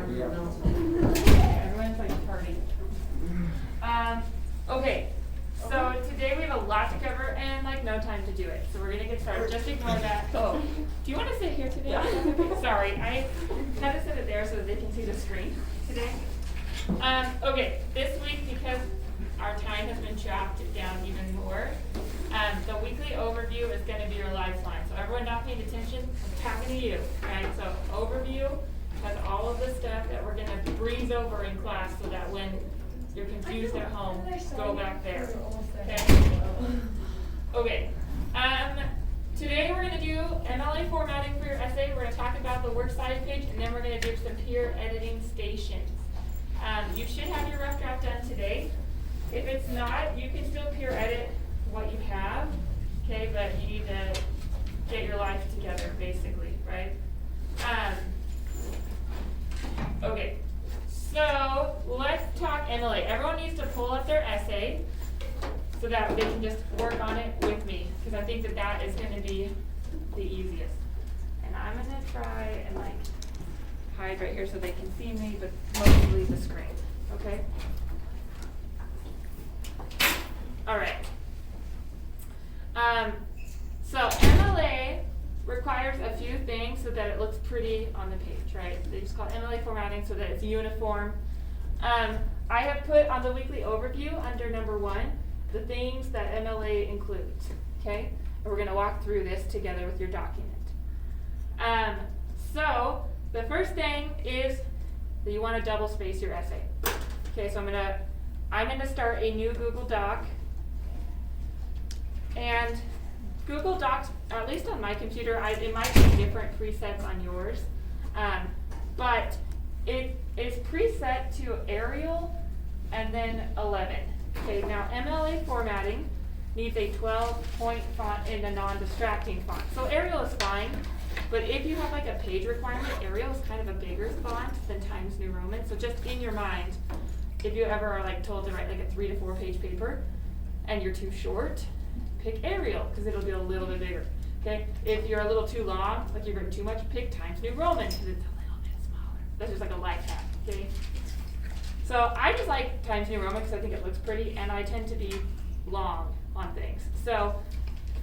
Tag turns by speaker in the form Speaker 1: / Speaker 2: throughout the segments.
Speaker 1: Everyone's like partying. Okay, so today we have a lot to cover and like no time to do it. So we're gonna get started. Just ignore that. Oh, do you want to sit here today? Yeah. Sorry, I had to sit it there so that they can see the screen today. Okay, this week because our time has been chopped down even more, the weekly overview is going to be your lifeline. So everyone not paying attention, I'm talking to you, right? So overview has all of the stuff that we're going to breeze over in class so that when you're confused at home, go back there. Okay. Today we're going to do MLA formatting for your essay. We're going to talk about the works cited page, and then we're going to do some peer editing stations. You should have your rough draft done today. If it's not, you can still peer edit what you have, okay, but you need to get your life together, basically, right? Okay, so let's talk MLA. Everyone needs to pull up their essay so that they can just work on it with me, because I think that that is going to be the easiest. And I'm going to try and like hide right here so they can see me, but mostly the screen, okay? All right. So MLA requires a few things so that it looks pretty on the page, right? They just call it MLA formatting so that it's uniform. I have put on the weekly overview under number 1 the things that MLA includes, okay? And we're going to walk through this together with your document. So the first thing is that you want to double space your essay. Okay, so I'm going to start a new Google Doc. And Google Docs, at least on my computer, it might be different presets on yours, but it is preset to Arial and then 11. Okay, now MLA formatting needs a 12-point font in a non-distracting font. So Arial is fine, but if you have like a page requirement, Arial is kind of a bigger font than Times New Roman. So just in your mind, if you ever are like told to write like a 3 to 4 page paper and you're too short, pick Arial, because it'll be a little bit bigger, okay? If you're a little too long, like you've written too much, pick Times New Roman, because it's a little bit smaller. That's just like a life hack, okay? So I just like Times New Roman because I think it looks pretty, and I tend to be long on things. So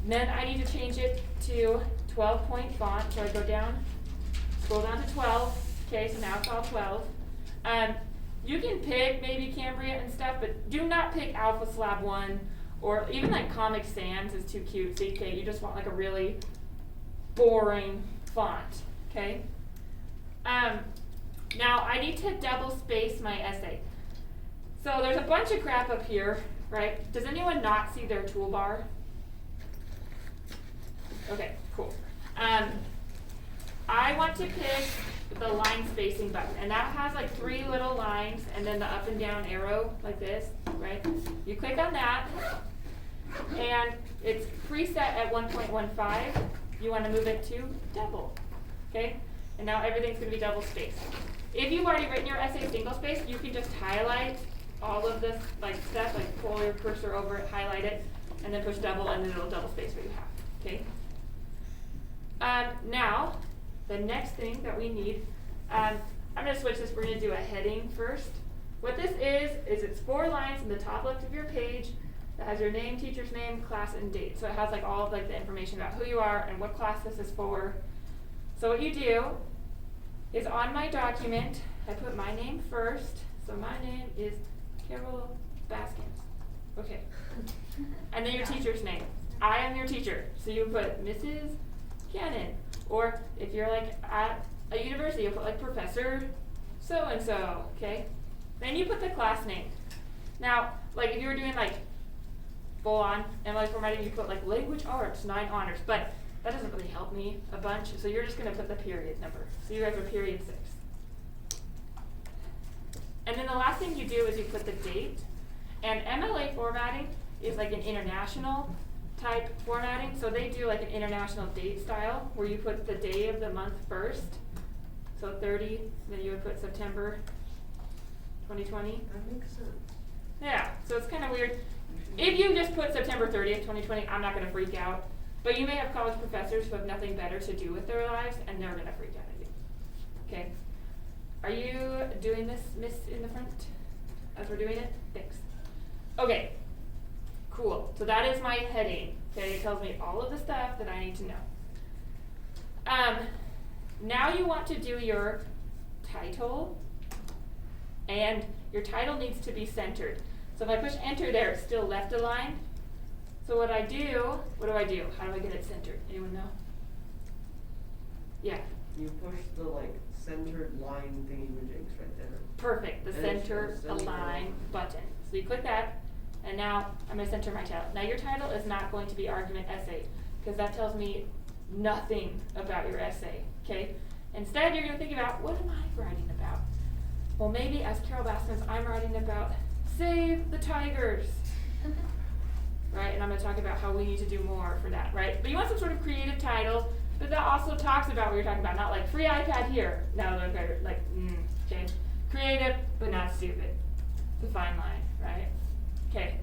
Speaker 1: then I need to change it to 12-point font, so I go down, scroll down to 12, okay, so now it's all 12. You can pick maybe Cambria and stuff, but do not pick Alpha Slab 1, or even like Comic Sans is too cute, so you just want like a really boring font, okay? Now I need to double space my essay. So there's a bunch of crap up here, right? Does anyone not see their toolbar? Okay, cool. I want to pick the line spacing button, and that has like 3 little lines and then the up and down arrow like this, right? You click on that, and it's preset at 1.15. You want to move it to double, okay? And now everything's going to be double spaced. If you've already written your essay single space, you can just highlight all of this like stuff, like pull your cursor over it, highlight it, and then push double, and then it'll double space what you have, okay? Now, the next thing that we need, I'm going to switch this. We're going to do a heading first. What this is it's 4 lines in the top left of your page that has your name, teacher's name, class, and date. So it has like all of like the information about who you are and what class this is for. So what you do is on my document, I put my name first. So my name is Carol Baskins. Okay. And then your teacher's name. I am your teacher. So you put Mrs. Cannon. Or if you're like at a university, you'll put like Professor so-and-so, okay? Then you put the class name. Now, like if you were doing like full-on MLA formatting, you put like language arts, 9 honors, but that doesn't really help me a bunch, so you're just going to put the period number. So you guys are period 6. And then the last thing you do is you put the date, and MLA formatting is like an international type formatting, so they do like an international date style where you put the day of the month first, so 30, then you would put September 2020.
Speaker 2: That makes sense.
Speaker 1: Yeah, so it's kind of weird. If you just put September 30th, 2020, I'm not going to freak out. But you may have college professors who have nothing better to do with their lives, and they're going to freak out at you. Okay? Are you doing this, Miss in the front, as we're doing it? Thanks. Okay, cool. So that is my heading. Okay, it tells me all of the stuff that I need to know. Now you want to do your title, and your title needs to be centered. So if I push enter there, it's still left aligned. So what do I do? How do I get it centered? Anyone know? Yeah.
Speaker 2: You push the like centered line thingy-majigs right there.
Speaker 1: Perfect, the
Speaker 2: And it
Speaker 1: center
Speaker 2: shows center
Speaker 1: align
Speaker 2: align.
Speaker 1: button. So you click that, and now I'm going to center my title. Now your title is not going to be argument essay, because that tells me nothing about your essay, okay? Instead, you're going to think about, what am I writing about? Well, maybe as Carol Baskins, I'm writing about Save the Tigers, right? And I'm going to talk about how we need to do more for that, right? But you want some sort of creative title, but that also talks about what you're talking about, not like free iPad here. Now they're better, like, okay. Creative, but not stupid. It's a fine line, right? Okay.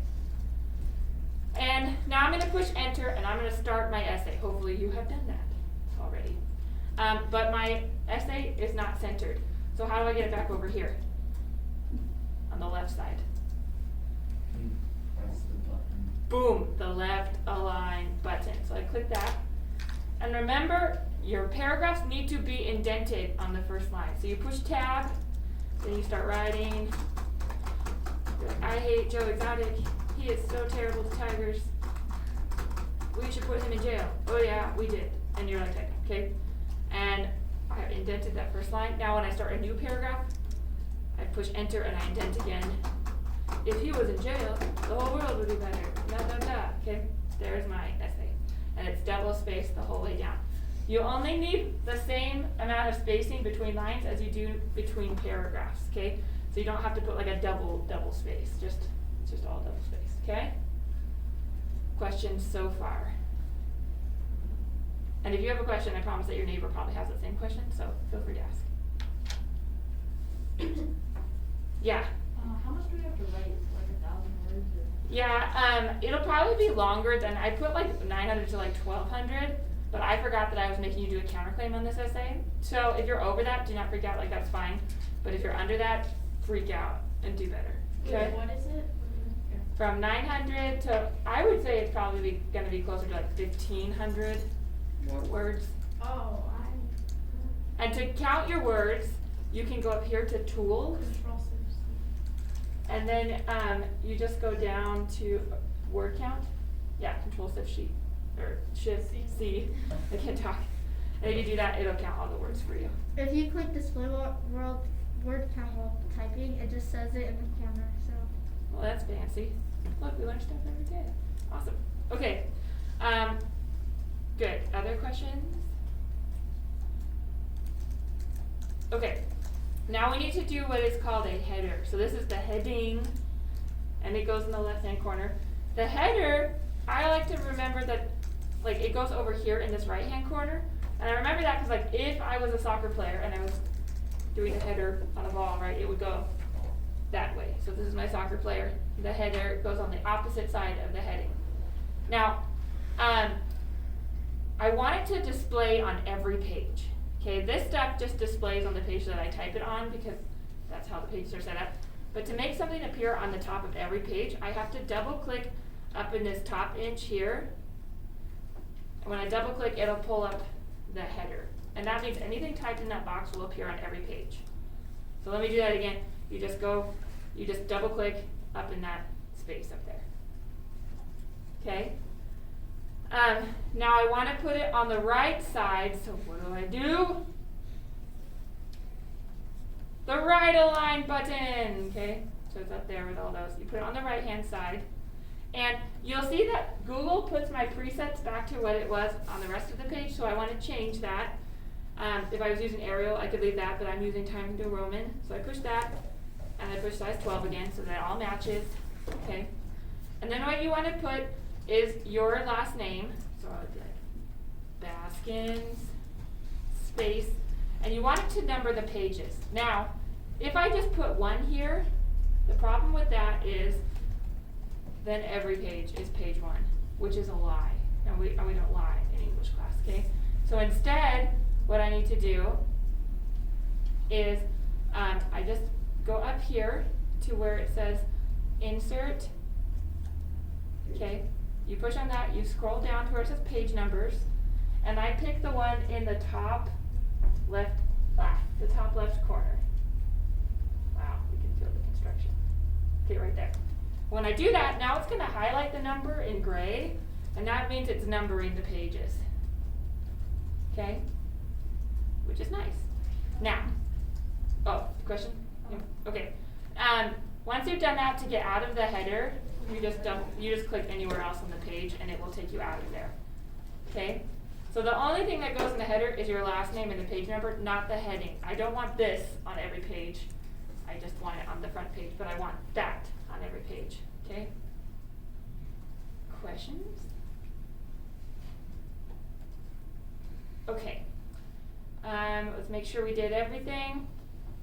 Speaker 1: And now I'm going to push enter, and I'm going to start my essay. Hopefully you have done that already. But my essay is not centered. So how do I get it back over here? On the left side.
Speaker 3: You press the button.
Speaker 1: Boom, the left align button. So I click that. And remember, your paragraphs need to be indented on the first line. So you push tab, then you start writing. You're like, I hate Joe Exotic. He is so terrible to tigers. We should put him in jail. Oh yeah, we did. And you're like, okay. And I indented that first line. Now when I start a new paragraph, I push enter and I indent again. If he was in jail, the whole world would be better. Da da da. Okay, there's my essay. And it's double spaced the whole way down. You only need the same amount of spacing between lines as you do between paragraphs, okay? So you don't have to put like a double space, it's just all double space, okay? Questions so far? And if you have a question, I promise that your neighbor probably has the same question, so feel free to ask. Yeah.
Speaker 4: How much do we have to write? Like 1,000 words? Or?
Speaker 1: Yeah, it'll probably be longer than, I put like 900 to like 1,200, but I forgot that I was making you do a counterclaim on this essay. So if you're over that, do not freak out, like that's fine. But if you're under that, freak out and do better, okay?
Speaker 4: Wait, what is it?
Speaker 1: From 900 to, I would say it's probably gonna be closer to like 1,500 words.
Speaker 4: Oh,
Speaker 1: And to count your words, you can go up here to tools,
Speaker 4: Control C.
Speaker 1: and then you just go down to word count. Yeah, Control Shift Sheet, or Shift C. I can't talk. And if you do that, it'll count all the words for you.
Speaker 5: If you click display world word count while typing, it just says it in the corner. So
Speaker 1: Well, that's fancy. Look, we learn stuff every day. Awesome. Okay. Good. Other questions? Okay. Now we need to do what is called a header. So this is the heading, and it goes in the left-hand corner. The header, I like to remember that, like, it goes over here in this right-hand corner. And I remember that because, like, if I was a soccer player and I was doing a header on a ball, right, it would go that way. So this is my soccer player. The header goes on the opposite side of the heading. Now, I want it to display on every page. Okay, this stuff just displays on the page that I type it on because that's how the pages are set up. But to make something appear on the top of every page, I have to double click up in this top inch here. And when I double click, it'll pull up the header. And that means anything typed in that box will appear on every page. So let me do that again. You just double click up in that space up there. Okay? Now I want to put it on the right side, so what do? The right align button, okay? So it's up there with all those. You put it on the right hand side. And you'll see that Google puts my presets back to what it was on the rest of the page, so I want to change that. If I was using Arial, I could leave that, but I'm using Times New Roman. So I push that, and I push size 12 again, so that it all matches, okay? And then what you want to put is your last name. So I would be like Baskins, space, and you want it to number the pages. Now, if I just put 1 here, the problem with that is then every page is page 1, which is a lie. And we don't lie in English class, okay? So instead, what I need to do is I just go up here to where it says insert. Okay, you push on that, you scroll down to where it says page numbers, and I pick the one in the top left, the top left corner. Wow, we can feel the construction. Okay, right there. When I do that, now it's gonna highlight the number in gray, and that means it's numbering the pages. Okay? Which is nice. Now, question? Yeah, okay. Once you've done that, to get out of the header, you just click anywhere else on the page and it will take you out of there. Okay? So the only thing that goes in the header is your last name and the page number, not the heading. I don't want this on every page. I just want it on the front page, but I want that on every page. Okay? Questions? Okay. Let's make sure we did everything.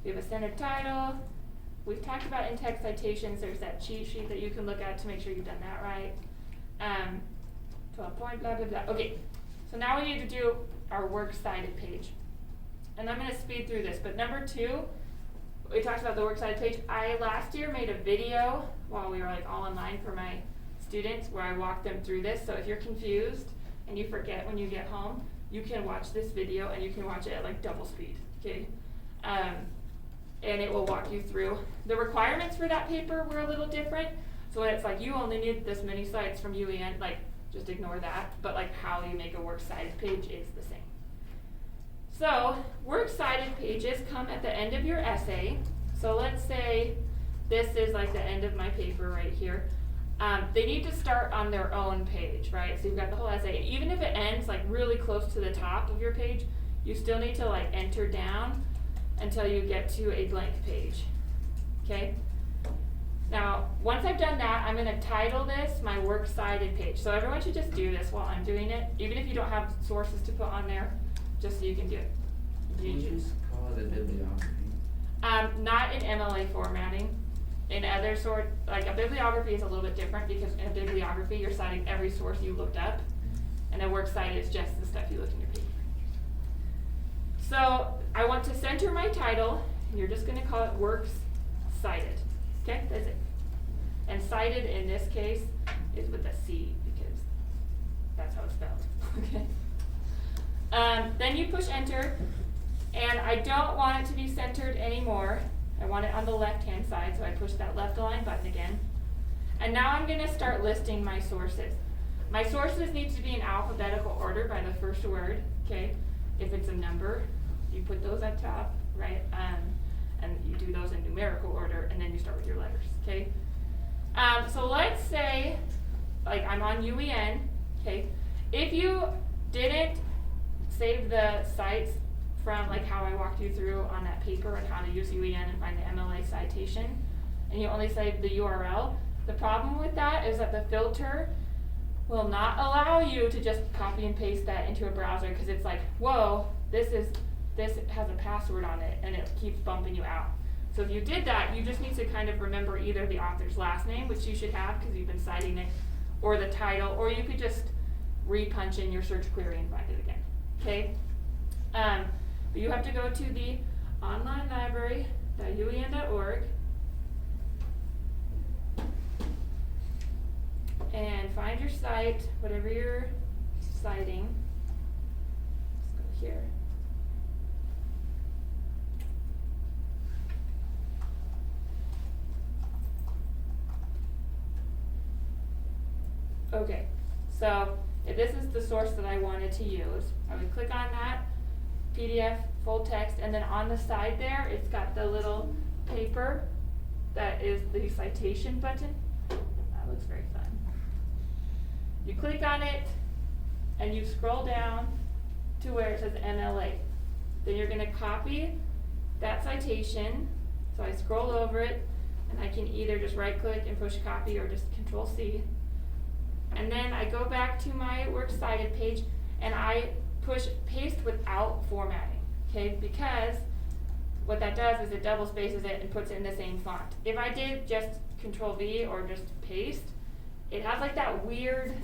Speaker 1: We have a centered title. We've talked about in-text citations. There's that cheat sheet that you can look at to make sure you've done that right. 12 point, blah, blah, blah. Okay, so now we need to do our works cited page. And I'm going to speed through this, but number 2, we talked about the works cited page. I last year made a video while we were like all online for my students where I walked them through this. So if you're confused and you forget when you get home, you can watch this video and you can watch it at like double speed, okay? And it will walk you through. The requirements for that paper were a little different. So it's like you only need this many sites from UEN, like just ignore that. But like how you make a works cited page is the same. So works cited pages come at the end of your essay. So let's say this is like the end of my paper right here. They need to start on their own page, right? So you've got the whole essay. And even if it ends like really close to the top of your page, you still need to like enter down until you get to a blank page, okay? Now, once I've done that, I'm going to title this my works cited page. So everyone should just do this while I'm doing it, even if you don't have sources to put on there, just so you can do it.
Speaker 3: Can you just call it a bibliography?
Speaker 1: Not in MLA formatting. In other like a bibliography is a little bit different because in a bibliography you're citing every source you looked up, and a works cited is just the stuff you look in your paper. So I want to center my title, and you're just going to call it works cited. Okay, that's it. And cited in this case is with a C because that's how it's spelled. Okay. Then you push enter, and I don't want it to be centered anymore. I want it on the left-hand side, so I push that left align button again. And now I'm going to start listing my sources. My sources need to be in alphabetical order by the first word, okay? If it's a number, you put those at top, right? And you do those in numerical order, and then you start with your letters, okay? So let's say, like I'm on UEN, okay? If you didn't save the sites from like how I walked you through on that paper and how to use UEN and find the MLA citation, and you only save the URL, the problem with that is that the filter will not allow you to just copy and paste that into a browser because it's like, whoa, this has a password on it, and it keeps bumping you out. So if you did that, you just need to kind of remember either the author's last name, which you should have because you've been citing it, or the title, or you could just re-punch in your search query and find it again, okay? But you have to go to the online library.uen.org and find your site, whatever you're citing. Let's go here. Okay, so if this is the source that I wanted to use, I would click on that PDF full text, and then on the side there, it's got the little paper that is the citation button. That looks very fun. You click on it, and you scroll down to where it says MLA. Then you're going to copy that citation. So I scroll over it, and I can either just right click and push copy or just Control C. And then I go back to my works cited page, and I push paste without formatting, okay? Because what that does is it double spaces it and puts it in the same font. If I did just Control V or just paste, it has like that weird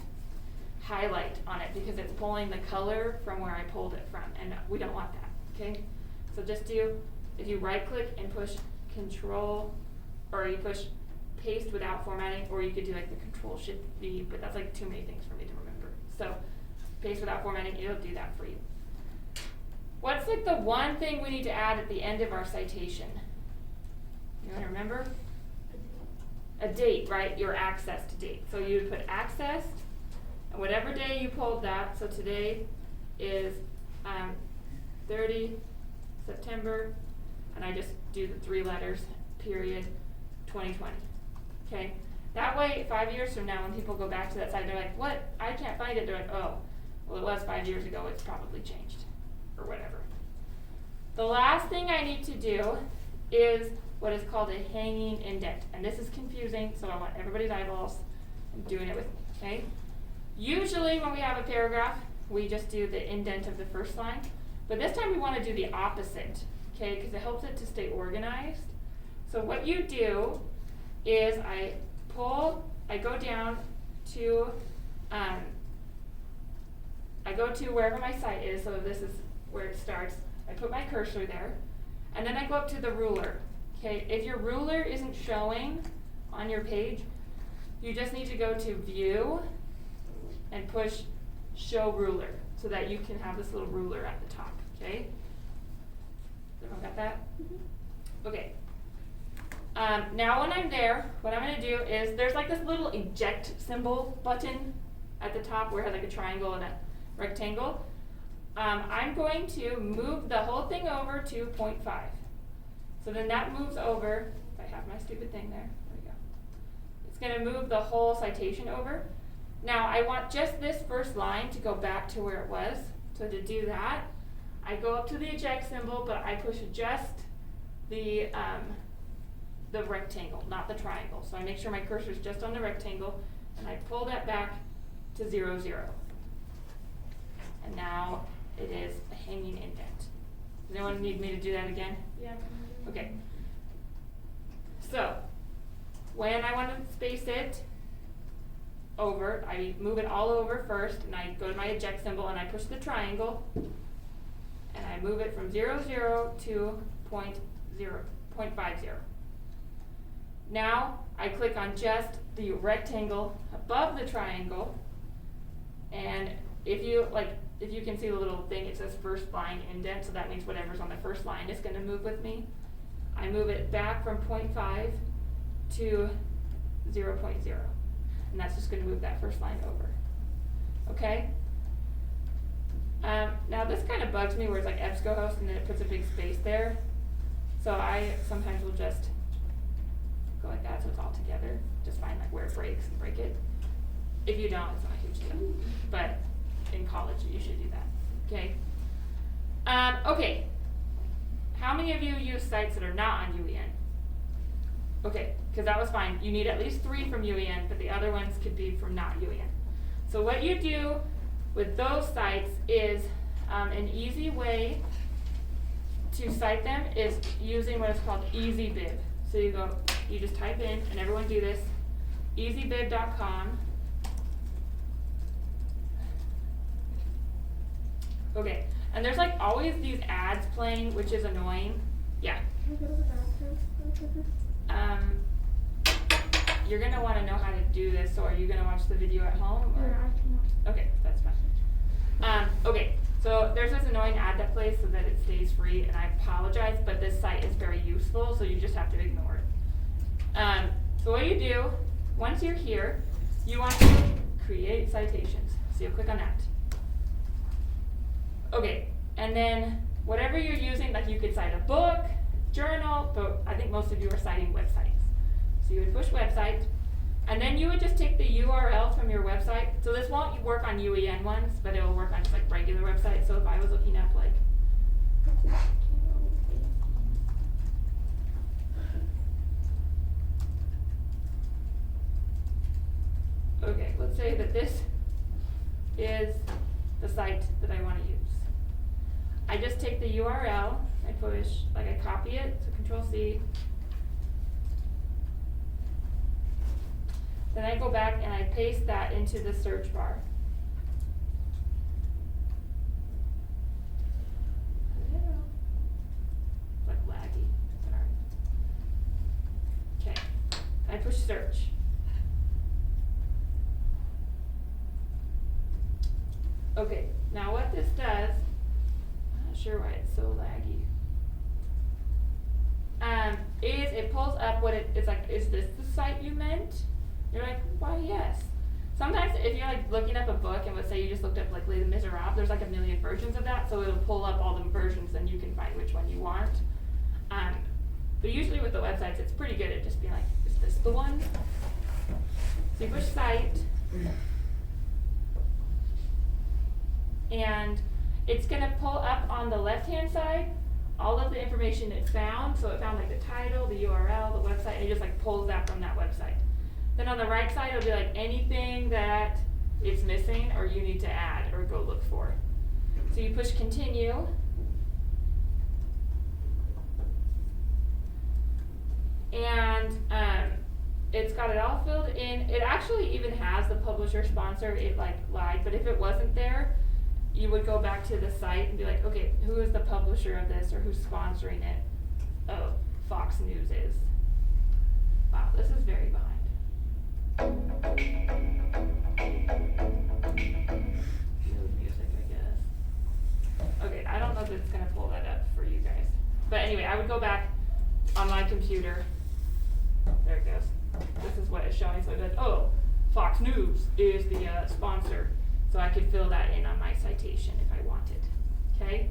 Speaker 1: highlight on it because it's pulling the color from where I pulled it from, and we don't want that, okay? So just do if you right click and push control, or you push paste without formatting, or you could do like the control shift V, but that's like too many things for me to remember. So paste without formatting, it'll do that for you. What's like the one thing we need to add at the end of our citation? You wanna remember? A date, right? Your access to date. So you would put access, and whatever day you pulled that, so today is 30 September, and I just do the 3 letters, period, 2020. Okay? That way, 5 years from now, when people go back to that site, they're like, what? I can't find it. They're like, oh, well, it was 5 years ago. It's probably changed, or whatever. The last thing I need to do is what is called a hanging indent. And this is confusing, so I want everybody's eyeballs doing it with me, okay? Usually when we have a paragraph, we just do the indent of the first line. But this time we want to do the opposite, okay? Because it helps it to stay organized. So what you do is I go down to, I go to wherever my site is, so this is where it starts. I put my cursor there, and then I go up to the ruler. Okay, if your ruler isn't showing on your page, you just need to go to View and push Show Ruler so that you can have this little ruler at the top, okay? Everyone got that? Okay. Now when I'm there, what I'm going to do is there's like this little eject symbol button at the top where it has like a triangle and a rectangle. I'm going to move the whole thing over to 0.5. So then that moves over, if I have my stupid thing there we go. It's going to move the whole citation over. Now I want just this first line to go back to where it was. So to do that, I go up to the eject symbol, but I push just the rectangle, not the triangle. So I make sure my cursor is just on the rectangle, and I pull that back to 0, 0. And now it is a hanging indent. Does anyone need me to do that again?
Speaker 4: Yeah.
Speaker 1: Okay. So, when I want to space it over, I move it all over first, and I go to my eject symbol, and I push the triangle, and I move it from 0, 0 to 0.50. Now, I click on just the rectangle above the triangle, and if you can see the little thing, it says first line indent, so that means whatever's on the first line is going to move with me. I move it back from 0.5 to 0.0, and that's just going to move that first line over. Okay? Now this kind of bugs me where it's like EBSCOhost and then it puts a big space there. So I sometimes will just go like that so it's all together. Just find like where it breaks and break it. If you don't, it's not a huge deal. But in college you should do that. Okay? Okay. How many of you use sites that are not on UEN? Okay, because that was fine. You need at least 3 from UEN, but the other ones could be from not UEN. So what you do with those sites is an easy way to cite them is using what is called EasyBib. So you just type in, and everyone do this, easybib.com. Okay, and there's like always these ads playing, which is annoying. Yeah.
Speaker 5: Can I go to the bathroom really quickly?
Speaker 1: You're gonna want to know how to do this, so are you gonna watch the video at home? Or?
Speaker 5: Yeah, I can watch.
Speaker 1: Okay, that's fine. Okay, so there's this annoying ad that plays so that it stays free, and I apologize, but this site is very useful, so you just have to ignore it. So what you do, once you're here, you want to create citations. So you'll click on that. Okay, and then whatever you're using, like you could cite a book, journal, but I think most of you are citing websites. So you would push website, and then you would just take the URL from your website. So this won't work on UEN ones, but it will work on just like regular websites. So if I was looking up like, okay, let's say that this is the site that I want to use. I just take the URL, I push, like I copy it, so Control C. Then I go back and I paste that into the search bar. It's like lag. push search. Okay, now what this does, I'm not sure why it's so laggy. Is it pulls up what it's like, is this the site you meant? You're like, why yes. Sometimes if you're like looking up a book and let's say you just looked up like Les Miserables, there's like a million versions of that, so it'll pull up all the versions and you can find which one you want. But usually with the websites, it's pretty good at just being like, is this the one? So you push site, and it's gonna pull up on the left-hand side all of the information it found. So it found like the title, the URL, the website, and it just like pulls that from that website. Then on the right side, it'll be like anything that it's missing or you need to add or go look for. So you push continue. And it's got it all filled in. It actually even has the publisher sponsor. It like lied, but if it wasn't there, you would go back to the site and be like, okay, who is the publisher of this or who's sponsoring it? Oh, Fox News is. Wow, this is very behind. Mood music, I guess. Okay, I don't know if it's gonna pull that up for you guys. But anyway, I would go back on my computer. There it goes. This is what it's showing. So it does, oh, Fox News is the sponsor. So I could fill that in on my citation if I wanted. Okay?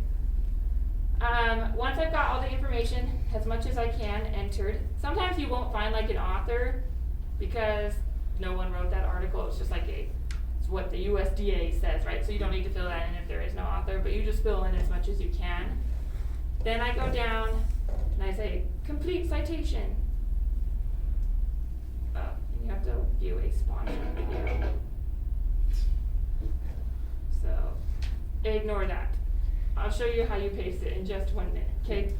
Speaker 1: Once I've got all the information, as much as I can, entered. Sometimes you won't find like an author because no one wrote that article. It's just like it's what the USDA says, right? So you don't need to fill that in if there is no author, but you just fill in as much as you can. Then I go down and I say, complete citation. Oh, and you have to view a sponsored video. So, ignore that. I'll show you how you paste it in just 1 minute, okay?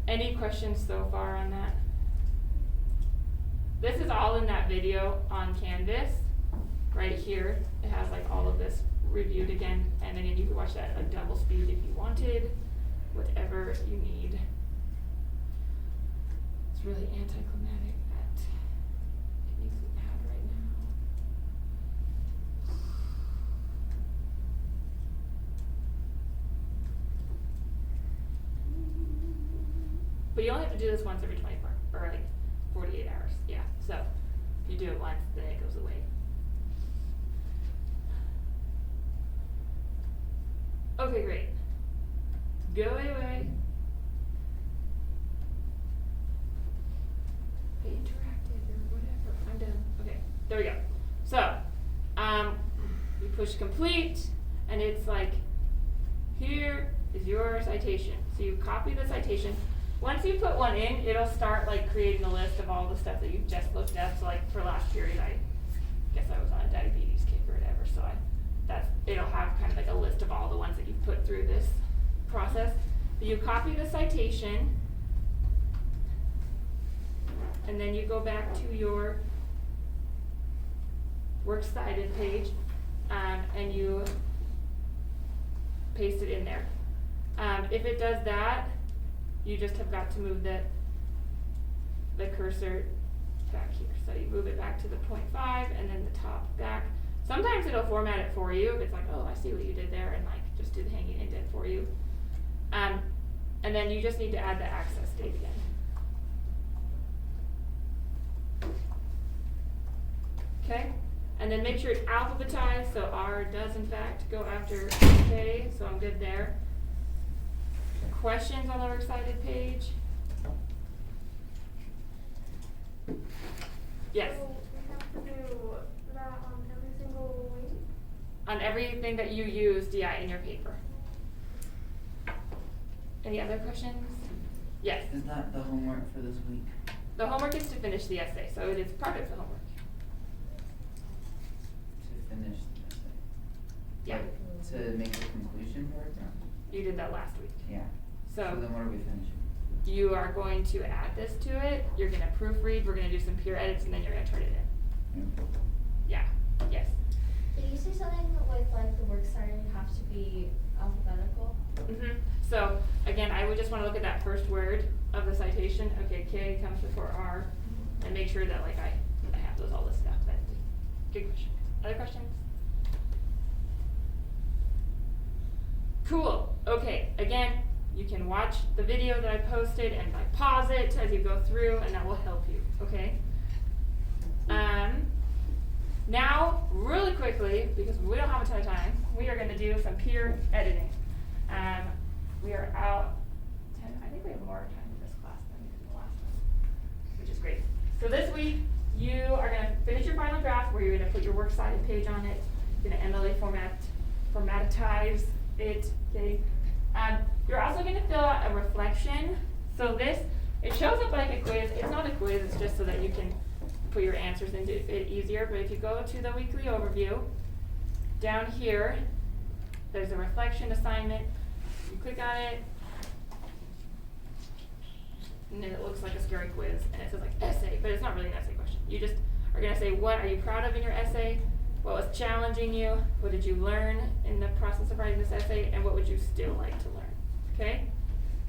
Speaker 1: Any questions so far on that? This is all in that video on Canvas, right here. It has like all of this reviewed again, and again, you can watch that at double speed if you wanted, whatever you need. It's really anticlimactic that it needs an ad right now. But you only have to do this once every 24, or like 48 hours, yeah. So, if you do it once, then it goes away. Okay, great. Go away. Be interactive or whatever. I'm done. Okay, there we go. So, you push complete, and it's like, here is your citation. So you copy the citation. Once you put one in, it'll start like creating a list of all the stuff that you've just looked at. So like for last period, I guess I was on a diabetes kick or whatever. So it'll have kind of like a list of all the ones that you've put through this process. But you copy the citation, and then you go back to your Works Cited page, and you paste it in there. If it does that, you just have got to move the cursor back here. So you move it back to the 0.5 and then the top back. Sometimes it'll format it for you if it's like, oh, I see what you did there, and like just do the hanging indent for you. And then you just need to add the access date again. Okay? And then make sure it's alphabetized, so R does in fact go after K, so I'm good there. Questions on the Works Cited page? Yes.
Speaker 5: So we have to do that on every single week?
Speaker 1: On everything that you used, yeah, in your paper. Any other questions? Yes.
Speaker 3: Is that the homework for this week?
Speaker 1: The homework is to finish the essay, so it is part of the homework.
Speaker 3: To finish the essay?
Speaker 1: Yeah.
Speaker 3: Like, to make the conclusion paragraph?
Speaker 1: You did that last week.
Speaker 3: Yeah.
Speaker 1: So
Speaker 3: then what are we finishing?
Speaker 1: you are going to add this to it, you're gonna proofread, we're gonna do some peer edits, and then you're gonna turn it in.
Speaker 3: Yeah.
Speaker 1: Yeah, yes.
Speaker 6: Did you say something with like the works cited have to be alphabetical?
Speaker 1: So, again, I would just wanna look at that first word of the citation. Okay, K comes before R. and make sure that like I have those all listed out. But good question. Other questions? Cool. Okay. Again, you can watch the video that I posted and like pause it as you go through, and that will help you. Okay. Now, really quickly, because we don't have a ton of time, we are going to do some peer editing. We are out. I think we have more time in this class than we did in the last one, which is great. So this week, you are going to finish your final draft where you're going to put your works cited page on it. You're going to MLA formatize it. Okay. You're also going to fill out a reflection. So this, it shows up like a quiz. It's not a quiz. It's just so that you can put your answers into it easier. But if you go to the weekly overview, down here, there's a reflection assignment. You click on it, and then it looks like a scary quiz, and it says like essay, but it's not really an essay question. You just are going to say, what are you proud of in your essay? What was challenging you? What did you learn in the process of writing this essay? And what would you still like to learn? Okay?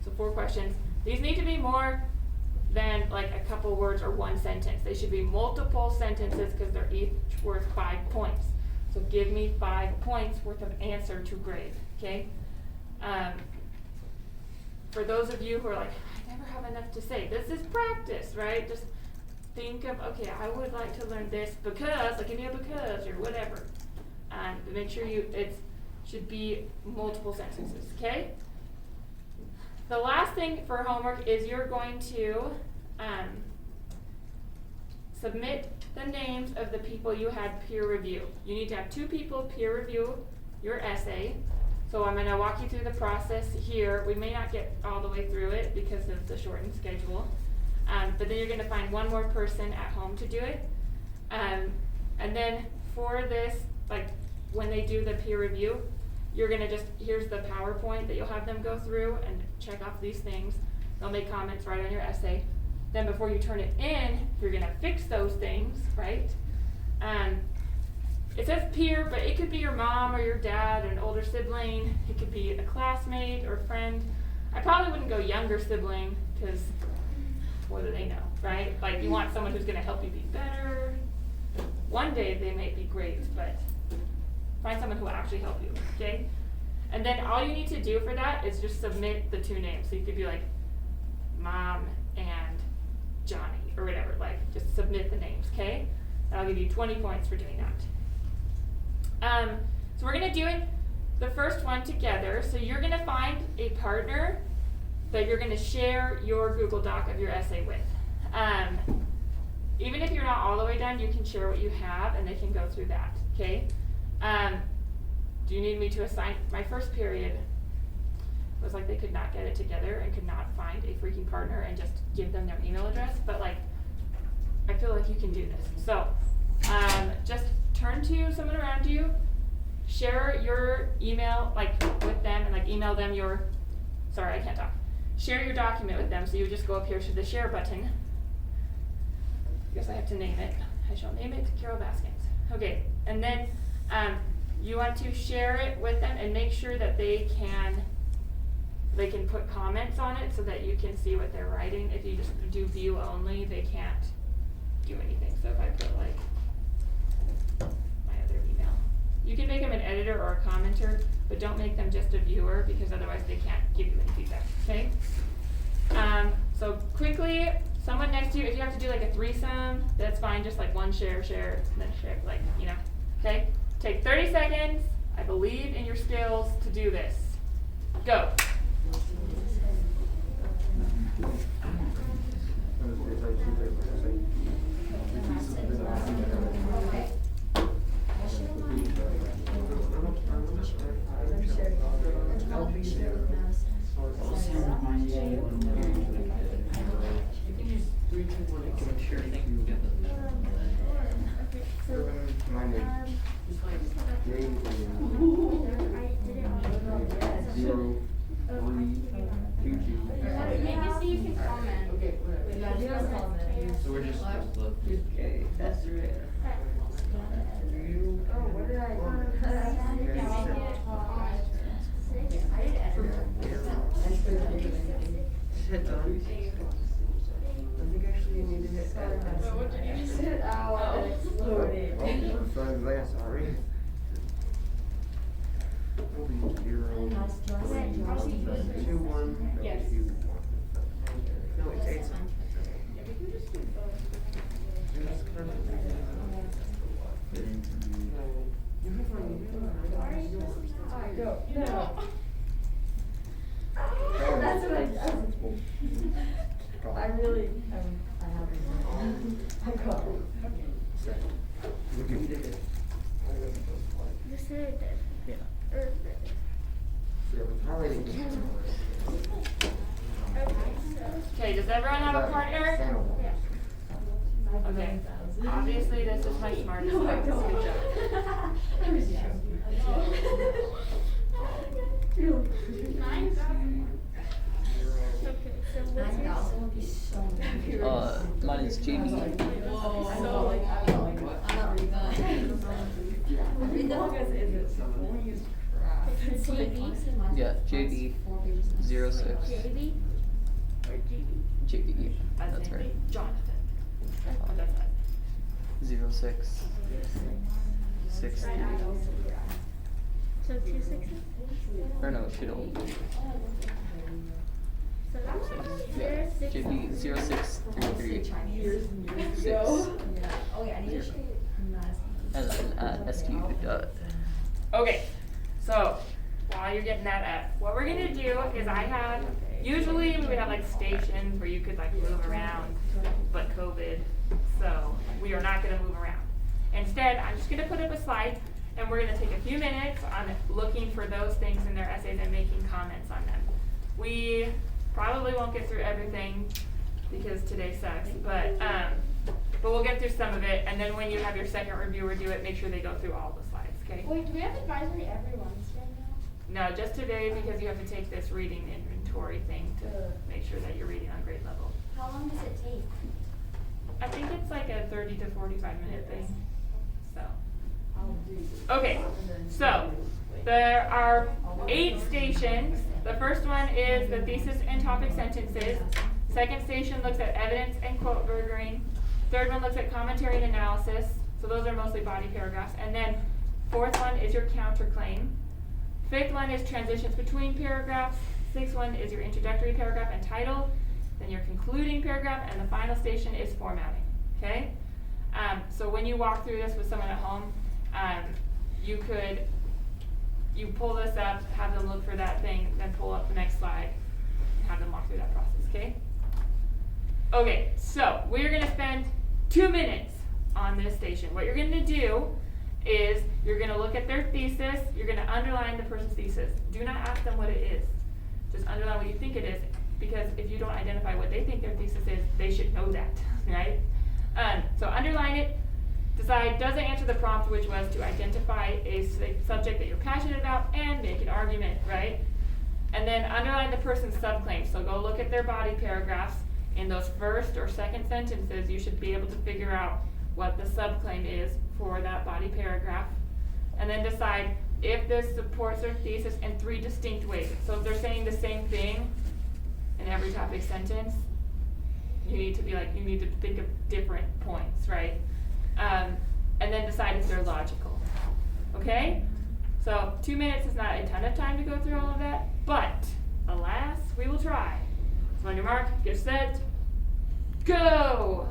Speaker 1: So 4 questions. These need to be more than like a couple words or one sentence. They should be multiple sentences because they're each worth 5 points. So give me 5 points worth of answer to grade. Okay? For those of you who are like, I never have enough to say, this is practice, right? Just think of, okay, I would like to learn this because, like give me a because or whatever. But make sure it should be multiple sentences, okay? The last thing for homework is you're going to submit the names of the people you had peer review. You need to have 2 people peer review your essay. So I'm going to walk you through the process here. We may not get all the way through it because of the shortened schedule. But then you're going to find one more person at home to do it. And then for this, like when they do the peer review, you're going to just, here's the PowerPoint that you'll have them go through and check off these things. They'll make comments right on your essay. Then before you turn it in, you're going to fix those things, right? It says peer, but it could be your mom or your dad or an older sibling. It could be a classmate or friend. I probably wouldn't go younger sibling because what do they know, right? Like you want someone who's going to help you be better. One day they may be great, but find someone who will actually help you, okay? And then all you need to do for that is just submit the 2 names. So you could be like Mom and Johnny or whatever. Like just submit the names, okay? And I'll give you 20 points for doing that. So we're going to do it, the first one together. So you're going to find a partner that you're going to share your Google Doc of your essay with. Even if you're not all the way done, you can share what you have and they can go through that, okay? Do you need me to assign? My first period was like they could not get it together and could not find a freaking partner and just give them their email address, but like, I feel like you can do this. So, just turn to someone around you, share your email like with them and like email them your, sorry, I can't talk. Share your document with them. So you just go up here to the share button. I guess I have to name it. I shall name it Carol Baskins. Okay, and then you want to share it with them and make sure that they can put comments on it so that you can see what they're writing. If you just do view only, they can't do anything. So if I put like my other email, you can make them an editor or a commenter, but don't make them just a viewer because otherwise they can't give you any feedback, okay? So quickly, someone next to you, if you have to do like a threesome, that's fine, just like one share, and then share, like, you know, okay? Take 30 seconds. I believe in your skills to do this. Go.
Speaker 3: You can use 3, 2, 1 to make sure they can get the.
Speaker 5: Okay, so,
Speaker 4: Maybe see you can comment.
Speaker 3: So we're just supposed to look.
Speaker 2: Okay, that's right. You. Oh, what did I? Hit done. I think actually you need to hit edit.
Speaker 3: really, I haven't. I got it.
Speaker 5: You said it did. Yeah. Okay, so.
Speaker 1: Okay, does everyone have a partner? Okay, obviously this is my smartest
Speaker 3: No, I
Speaker 1: one.
Speaker 3: don't.
Speaker 1: Good job.
Speaker 3: I was joking.
Speaker 5: Okay, so what's yours?
Speaker 6: 9,000 would be so many.
Speaker 7: Mine is JB.
Speaker 3: I'm not reading that.
Speaker 6: Read the book.
Speaker 3: Is it someone who's crap?
Speaker 5: It's JB.
Speaker 7: Yeah, JB 06.
Speaker 5: JB or GB?
Speaker 7: JB.
Speaker 1: That's
Speaker 7: That's
Speaker 1: it.
Speaker 7: right.
Speaker 1: Jonathan. Oh, that's it.
Speaker 7: 06. 6.
Speaker 5: So 2 6s?
Speaker 7: Or no, it should only be.
Speaker 5: So that's
Speaker 7: Yeah,
Speaker 5: 0 6.
Speaker 7: JB 0633.
Speaker 3: Years and years
Speaker 7: 6.
Speaker 3: ago.
Speaker 6: Oh yeah, I need to show you.
Speaker 7: And then SQ.
Speaker 1: Okay, so while you're getting that up, what we're gonna do is I have, usually we would have like stations where you could like move around, but COVID, so we are not gonna move around. Instead, I'm just gonna put up a slide and we're gonna take a few minutes on looking for those things in their essays and making comments on them. We probably won't get through everything because today sucks, but we'll get through some of it, and then when you have your second reviewer do it, make sure they go through all the slides, okay?
Speaker 4: Wait, do we have advisory every Wednesday now?
Speaker 1: No, just today because you have to take this reading inventory thing to make sure that you're reading on grade level.
Speaker 6: How long does it take?
Speaker 1: I think it's like a 30 to 45 minute thing, so. Okay, so there are 8 stations. The first one is the thesis and topic sentences. Second station looks at evidence and quote burgering. Third one looks at commentary and analysis. So those are mostly body paragraphs. And then fourth one is your counterclaim. Fifth one is transitions between paragraphs. Sixth one is your introductory paragraph and title. Then your concluding paragraph, and the final station is formatting. Okay? So when you walk through this with someone at home, you pull this up, have them look for that thing, then pull up the next slide, and have them walk through that process, okay? Okay, so we're gonna spend 2 minutes on this station. What you're gonna do is you're gonna look at their thesis, you're gonna underline the person's thesis. Do not ask them what it is. Just underline what you think it is, because if you don't identify what they think their thesis is, they should know that, right? So underline it. Decide, does it answer the prompt, which was to identify a subject that you're passionate about and make an argument, right? And then underline the person's subclaim. So go look at their body paragraphs. In those first or second sentences, you should be able to figure out what the subclaim is for that body paragraph. And then decide if this supports their thesis in 3 distinct ways. So if they're saying the same thing in every topic sentence, you need to think of different points, right? And then decide if they're logical. Okay? So 2 minutes is not a ton of time to go through all of that, but alas, we will try. So on your mark, get set, go!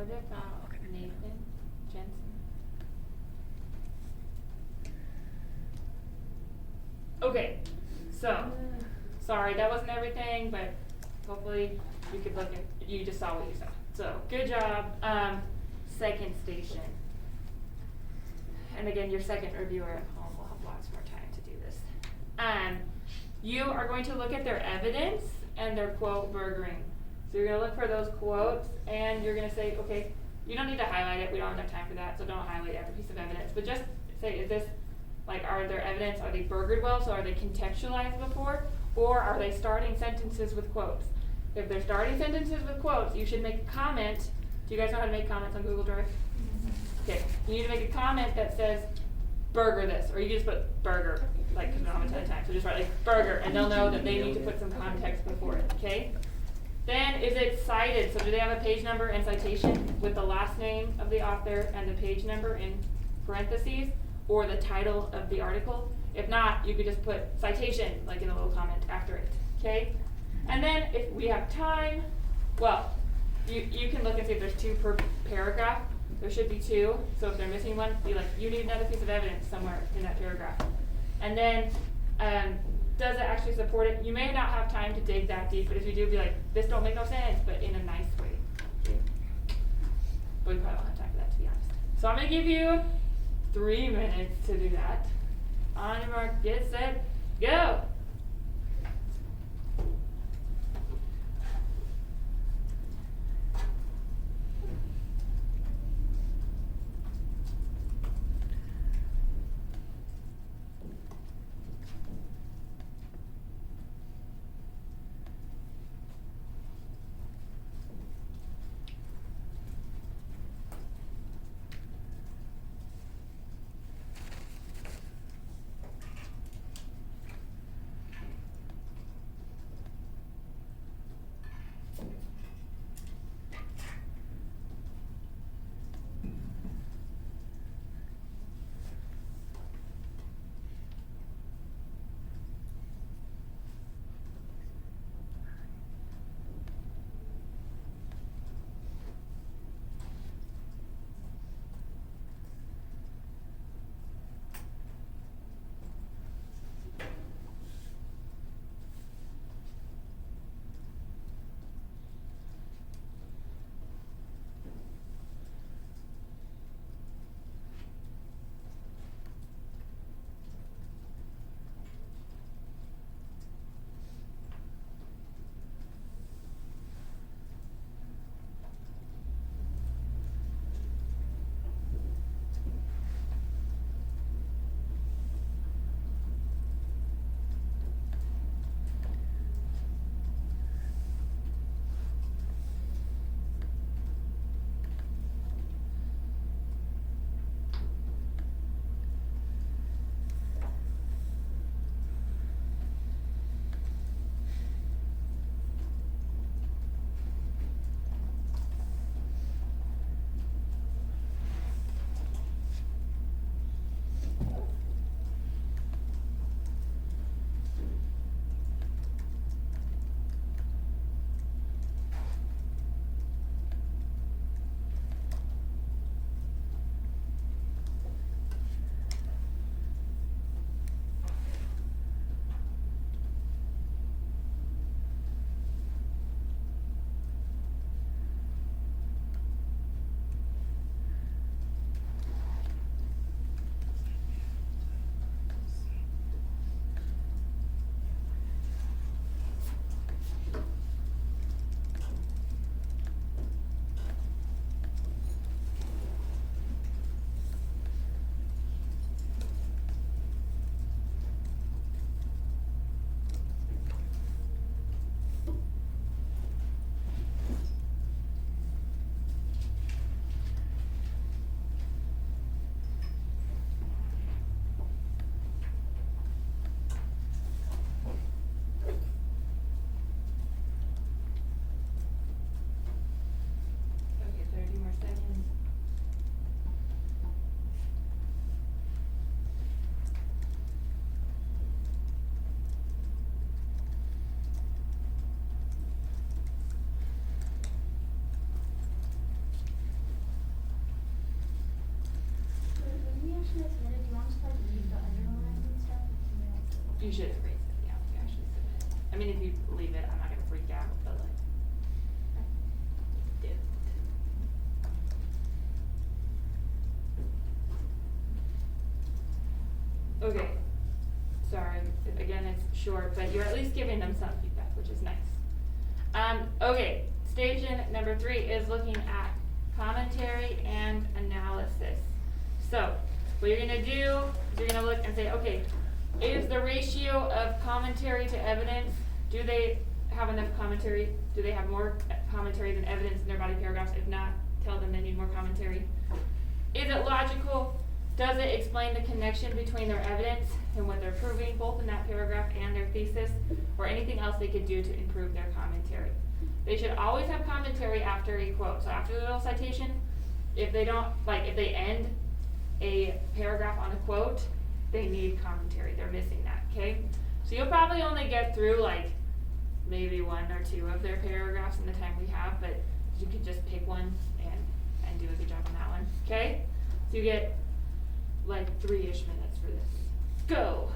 Speaker 1: What about Nathan Jensen? Okay, so, sorry, that wasn't everything, but hopefully you could look at, you just saw what you saw. So, good job. Second station. And again, your second reviewer at home will have lots more time to do this. You are going to look at their evidence and their quote burgering. So you're gonna look for those quotes and you're gonna say, okay, you don't need to highlight it, we don't have enough time for that, so don't highlight every piece of evidence, but just say, is this, like, are their evidence, are they burgered well, so are they contextualized before, or are they starting sentences with quotes? If they're starting sentences with quotes, you should make a comment. Do you guys know how to make comments on Google Drive? Okay, you need to make a comment that says, burger this, or you just put burger, like, because we don't have a ton of time, so just write like burger, and they'll know that they need to put some context before it, okay? Then, is it cited? So do they have a page number and citation with the last name of the author and the page number in parentheses, or the title of the article? If not, you could just put citation, like in a little comment after it, okay? And then, if we have time, well, you can look and see if there's 2 per paragraph. There should be 2, so if they're missing one, be like, you need another piece of evidence somewhere in that paragraph. And then, does it actually support it? You may not have time to dig that deep, but if you do, be like, this don't make no sense, but in a nice way. Okay? But we probably don't have time for that, to be honest. So I'm gonna give you 3 minutes to do that. On your mark, get set, go! You should erase it, yeah, when you actually submit it. I mean, if you leave it, I'm not gonna freak out, but like, I did. Okay, sorry, again, it's short, but you're at least giving them some feedback, which is nice. Okay, station number 3 is looking at commentary and analysis. So, what you're gonna do is you're gonna look and say, okay, is the ratio of commentary to evidence, do they have enough commentary? Do they have more commentary than evidence in their body paragraphs? If not, tell them they need more commentary. Is it logical? Does it explain the connection between their evidence and what they're proving, both in that paragraph and their thesis, or anything else they could do to improve their commentary? They should always have commentary after a quote. So after the little citation, if they don't, like if they end a paragraph on a quote, they need commentary. They're missing that, okay? So you'll probably only get through like maybe 1 or 2 of their paragraphs in the time we have, but you could just pick one and do a good job on that one, okay? So you get like 3-ish minutes for this. Go!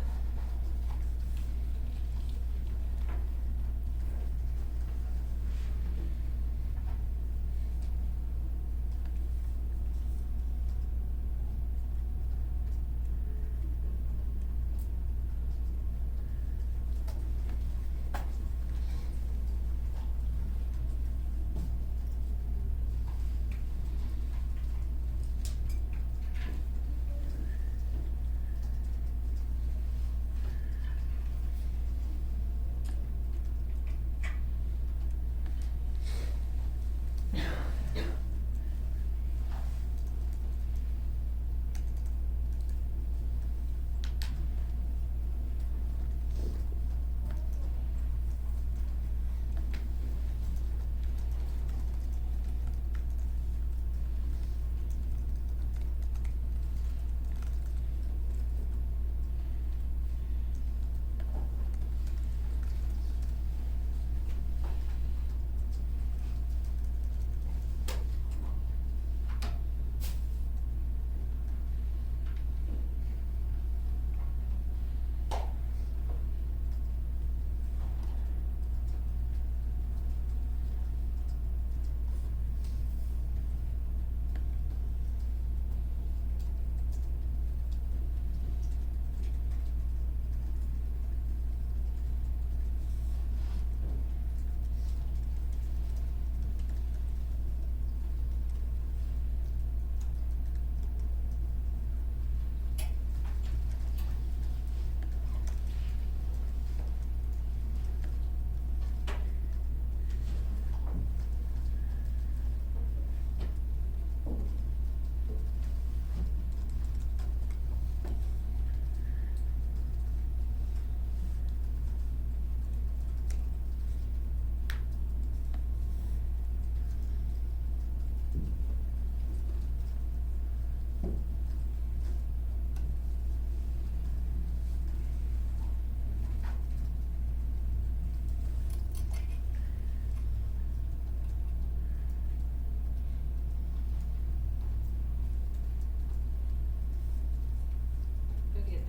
Speaker 1: Okay,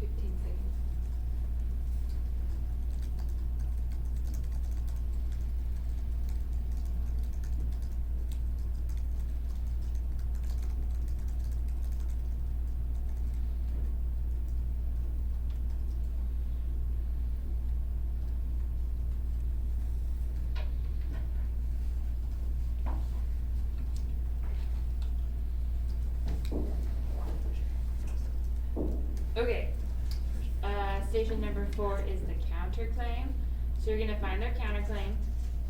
Speaker 1: like 15 seconds. Okay, station number 4 is the counterclaim. So you're gonna find their counterclaim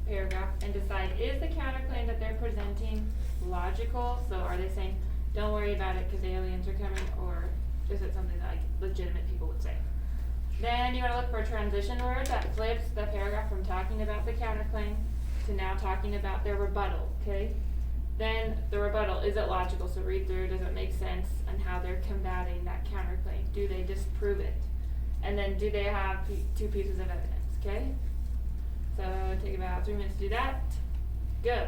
Speaker 1: paragraph and decide, is the counterclaim that they're presenting logical? So are they saying, don't worry about it because aliens are coming, or is it something that like legitimate people would say? Then you wanna look for a transition word that flips the paragraph from talking about the counterclaim to now talking about their rebuttal, okay? Then the rebuttal, is it logical? So read through, does it make sense and how they're combating that counterclaim? Do they disprove it? And then do they have 2 pieces of evidence, okay? So take about 3 minutes to do that. Go.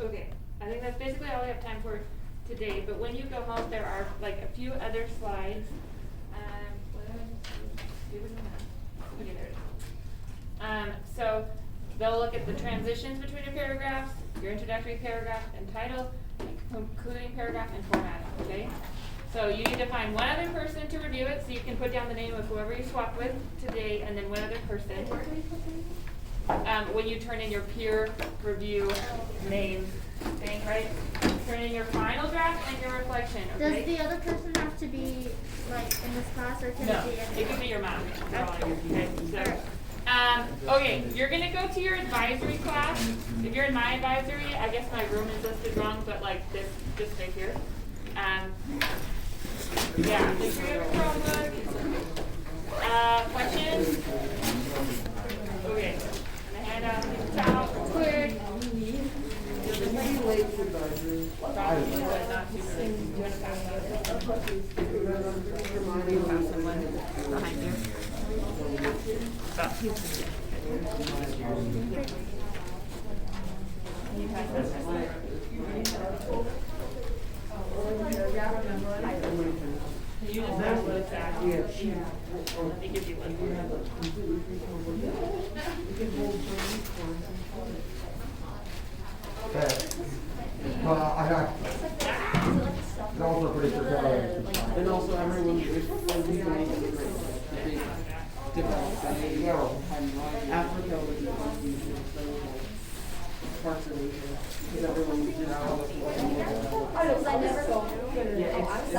Speaker 1: Okay, I think that's basically all we have time for today, but when you go home, there are like a few other slides. Okay, there it is. So they'll look at the transitions between your paragraphs, your introductory paragraph and title, concluding paragraph and formatting, okay? So you need to find one other person to review it, so you can put down the name of whoever you swapped with today, and then one other person. When you turn in your peer review names thing, right? Turn in your final draft and your reflection, okay?
Speaker 5: Does the other person have to be like in this class or can
Speaker 1: No,
Speaker 5: it be
Speaker 1: it
Speaker 5: anyone?
Speaker 1: could be your mom. Okay, so, okay, you're gonna go to your advisory class. If you're in my advisory, I guess my room is listed wrong, but like this right here. Yeah, make sure you have a Chromebook. Questions? Okay, I'm gonna hand out these out real quick. Probably, but not too early. Do you wanna pass that?
Speaker 3: You have someone behind you.
Speaker 1: Can you pass that? Can you just pass what it's at? Let me give you one
Speaker 8: Okay. I got, and also pretty sure
Speaker 3: And also everyone is different. Africa was parts of Asia, because everyone just.
Speaker 6: I never go.
Speaker 3: Yeah, it's